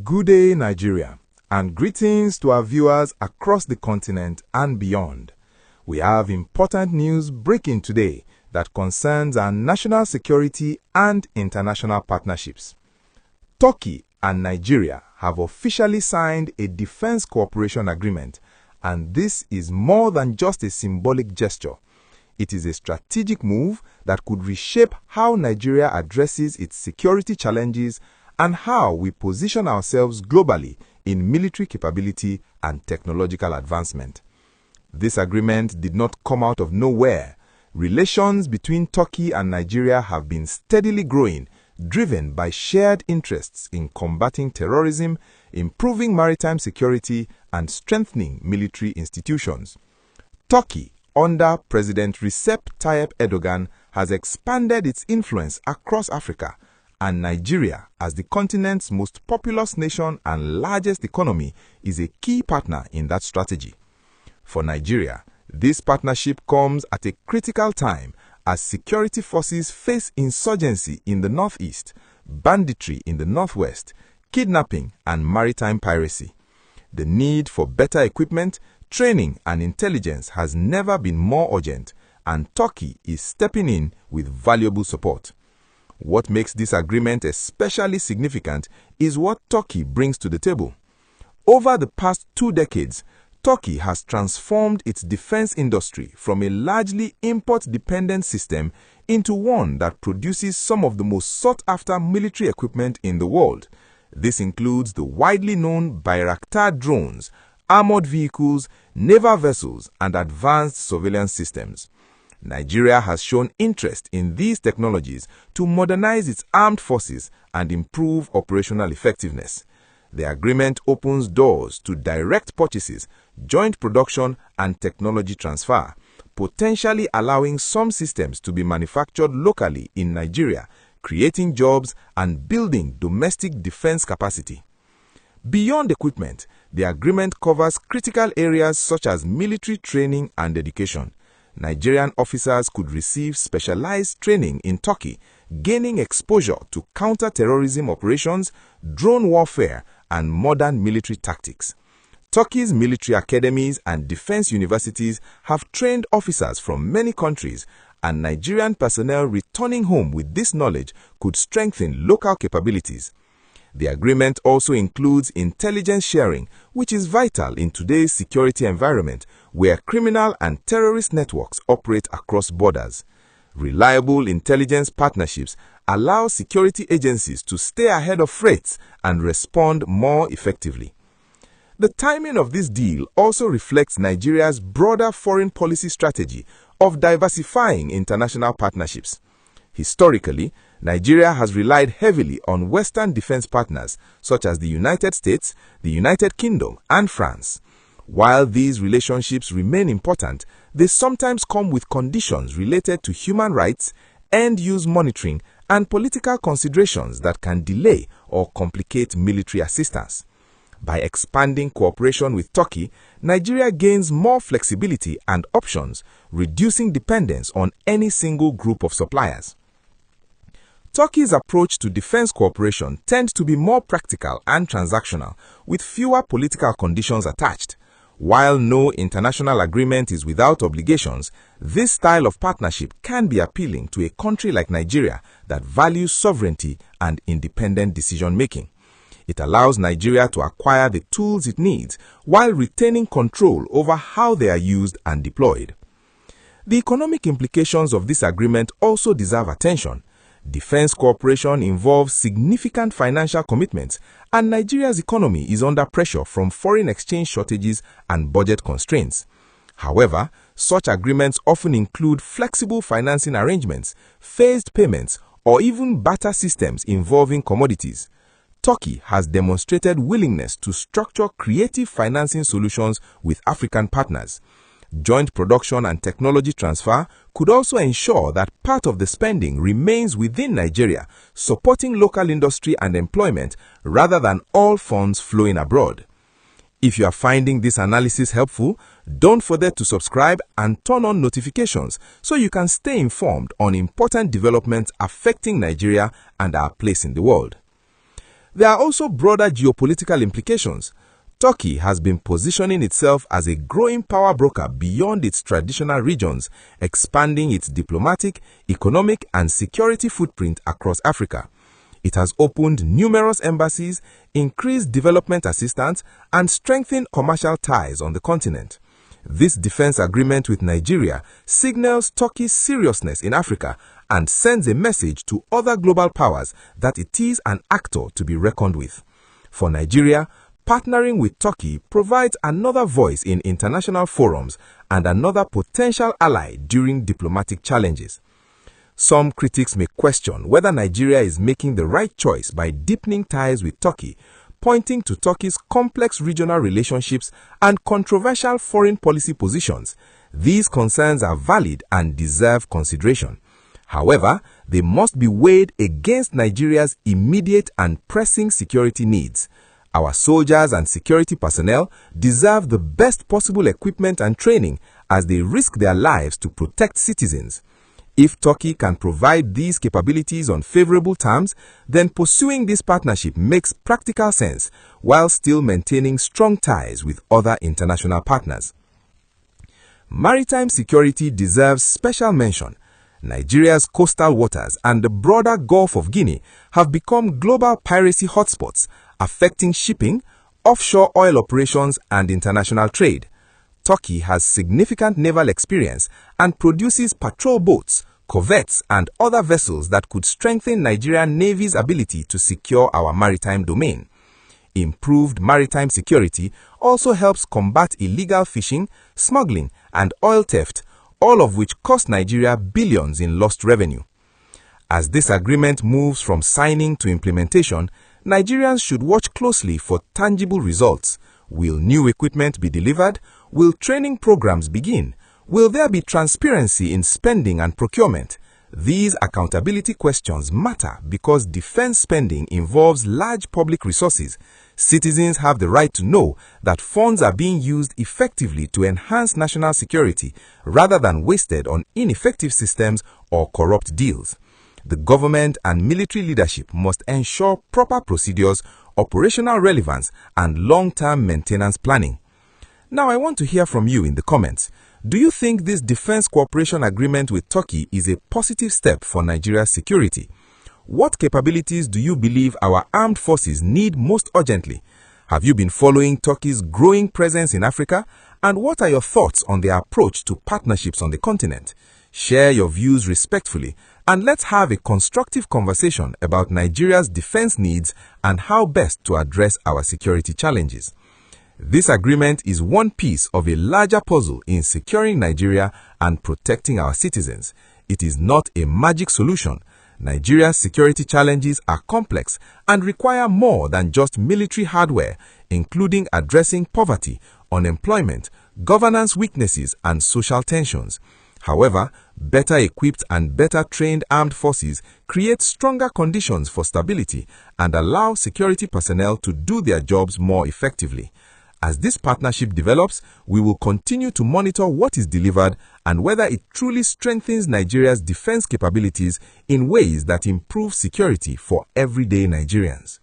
Good day, Nigeria, and greetings to our viewers across the continent and beyond. We have important news breaking today that concerns our national security and international partnerships. Turkey and Nigeria have officially signed a defense cooperation agreement, and this is more than just a symbolic gesture. It is a strategic move that could reshape how Nigeria addresses its security challenges and how we position ourselves globally in military capability and technological advancement. This agreement did not come out of nowhere. Relations between Turkey and Nigeria have been steadily growing, driven by shared interests in combating terrorism, improving maritime security, and strengthening military institutions. Turkey, under President Recep Tayyip Erdogan, has expanded its influence across Africa, and Nigeria, as the continent's most populous nation and largest economy, is a key partner in that strategy. For Nigeria, this partnership comes at a critical time as security forces face insurgency in the northeast, banditry in the northwest, kidnapping, and maritime piracy. The need for better equipment, training, and intelligence has never been more urgent, and Turkey is stepping in with valuable support. What makes this agreement especially significant is what Turkey brings to the table. Over the past 2 decades, Turkey has transformed its defense industry from a largely import-dependent system into one that produces some of the most sought-after military equipment in the world. This includes the widely known Bayraktar drones, armored vehicles, naval vessels, and advanced surveillance systems. Nigeria has shown interest in these technologies to modernize its armed forces and improve operational effectiveness. The agreement opens doors to direct purchases, joint production, and technology transfer, potentially allowing some systems to be manufactured locally in Nigeria, creating jobs and building domestic defense capacity. Beyond equipment, the agreement covers critical areas such as military training and education. Nigerian officers could receive specialized training in Turkey, gaining exposure to counter-terrorism operations, drone warfare, and modern military tactics. Turkey's military academies and defense universities have trained officers from many countries, and Nigerian personnel returning home with this knowledge could strengthen local capabilities. The agreement also includes intelligence sharing, which is vital in today's security environment where criminal and terrorist networks operate across borders. Reliable intelligence partnerships allow security agencies to stay ahead of threats and respond more effectively. The timing of this deal also reflects Nigeria's broader foreign policy strategy of diversifying international partnerships. Historically, Nigeria has relied heavily on Western defense partners such as the United States, the United Kingdom, and France. While these relationships remain important, they sometimes come with conditions related to human rights, end-use monitoring, and political considerations that can delay or complicate military assistance. By expanding cooperation with Turkey, Nigeria gains more flexibility and options, reducing dependence on any single group of suppliers. Turkey's approach to defense cooperation tends to be more practical and transactional, with fewer political conditions attached. While no international agreement is without obligations, this style of partnership can be appealing to a country like Nigeria that values sovereignty and independent decision-making. It allows Nigeria to acquire the tools it needs while retaining control over how they are used and deployed. The economic implications of this agreement also deserve attention. Defense cooperation involves significant financial commitments, and Nigeria's economy is under pressure from foreign exchange shortages and budget constraints. However, such agreements often include flexible financing arrangements, phased payments, or even barter systems involving commodities. Turkey has demonstrated willingness to structure creative financing solutions with African partners. Joint production and technology transfer could also ensure that part of the spending remains within Nigeria, supporting local industry and employment rather than all funds flowing abroad. If you are finding this analysis helpful, don't forget to subscribe and turn on notifications so you can stay informed on important developments affecting Nigeria and our place in the world. There are also broader geopolitical implications. Turkey has been positioning itself as a growing power broker beyond its traditional regions, expanding its diplomatic, economic, and security footprint across Africa. It has opened numerous embassies, increased development assistance, and strengthened commercial ties on the continent. This defense agreement with Nigeria signals Turkey's seriousness in Africa and sends a message to other global powers that it is an actor to be reckoned with. For Nigeria, partnering with Turkey provides another voice in international forums and another potential ally during diplomatic challenges. Some critics may question whether Nigeria is making the right choice by deepening ties with Turkey, pointing to Turkey's complex regional relationships and controversial foreign policy positions. These concerns are valid and deserve consideration. However, they must be weighed against Nigeria's immediate and pressing security needs. Our soldiers and security personnel deserve the best possible equipment and training as they risk their lives to protect citizens. If Turkey can provide these capabilities on favorable terms, then pursuing this partnership makes practical sense while still maintaining strong ties with other international partners. Maritime security deserves special mention. Nigeria's coastal waters and the broader Gulf of Guinea have become global piracy hotspots, affecting shipping, offshore oil operations, and international trade. Turkey has significant naval experience and produces patrol boats, corvettes, and other vessels that could strengthen Nigerian Navy's ability to secure our maritime domain. Improved maritime security also helps combat illegal fishing, smuggling, and oil theft, all of which cost Nigeria billions in lost revenue. As this agreement moves from signing to implementation, Nigerians should watch closely for tangible results. Will new equipment be delivered? Will training programs begin? Will there be transparency in spending and procurement? These accountability questions matter because defense spending involves large public resources. Citizens have the right to know that funds are being used effectively to enhance national security rather than wasted on ineffective systems or corrupt deals. The government and military leadership must ensure proper procedures, operational relevance, and long-term maintenance planning. Now I want to hear from you in the comments. Do you think this defense cooperation agreement with Turkey is a positive step for Nigeria's security? What capabilities do you believe our armed forces need most urgently? Have you been following Turkey's growing presence in Africa? And what are your thoughts on their approach to partnerships on the continent? Share your views respectfully, and let's have a constructive conversation about Nigeria's defense needs and how best to address our security challenges. This agreement is one piece of a larger puzzle in securing Nigeria and protecting our citizens. It is not a magic solution. Nigeria's security challenges are complex and require more than just military hardware, including addressing poverty, unemployment, governance weaknesses, and social tensions. However, better equipped and better trained armed forces create stronger conditions for stability and allow security personnel to do their jobs more effectively. As this partnership develops, we will continue to monitor what is delivered and whether it truly strengthens Nigeria's defense capabilities in ways that improve security for everyday Nigerians.